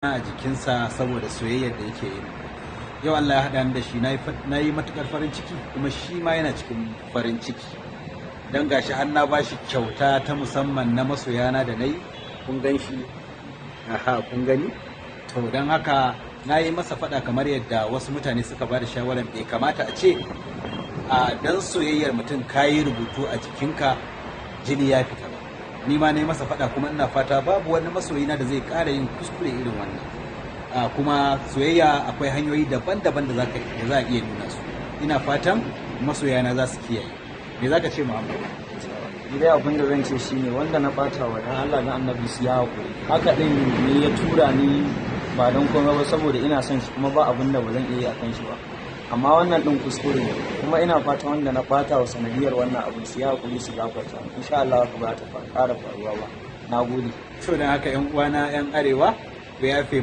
a jikinsa saboda soyayyar da yake yi. Yau Allah ya haɗa ni da shi, na yi matuƙar farin ciki, kuma shi ma yana cikin farin ciki. Don gashi har na bashi kyauta ta musamman na masoyana da na yi, kun gan shi, aha kun gani? To don haka na yi masa faɗa kamar yadda wasu mutane suka ba da shawarar bai kamata a ce a dan soyayyar mutum ka yi rubutu a jikinka jini ya fita ba. Ni ma na yi masa faɗa, kuma ina fata babu wani masoyina da zai ƙara yin kuskure irin wannan. Kuma soyayya akwai hanyoyi daban-daban da za a iya nuna su. Ina fatan masoyana za su kiyaye. Me za ka ce, Muhammad? Dai abin da zan ce shine wanda na ɓata wa dan Allah na annabi su ya haƙuri. Haka ɗin ne ya tura ni ba don komai ba, saboda ina son shi kuma ba abin da ba zan iya yi a kan shi ba. Amma wannan ɗin kuskure ne, kuma ina fatan wanda na ɓata wa sanadiyar wannan abin su ya haƙuri su gafarta. Insha Allah ba ta ƙara faruwa ba. Na gode. To da haka 'yan uwana 'yan arewa, ku yafe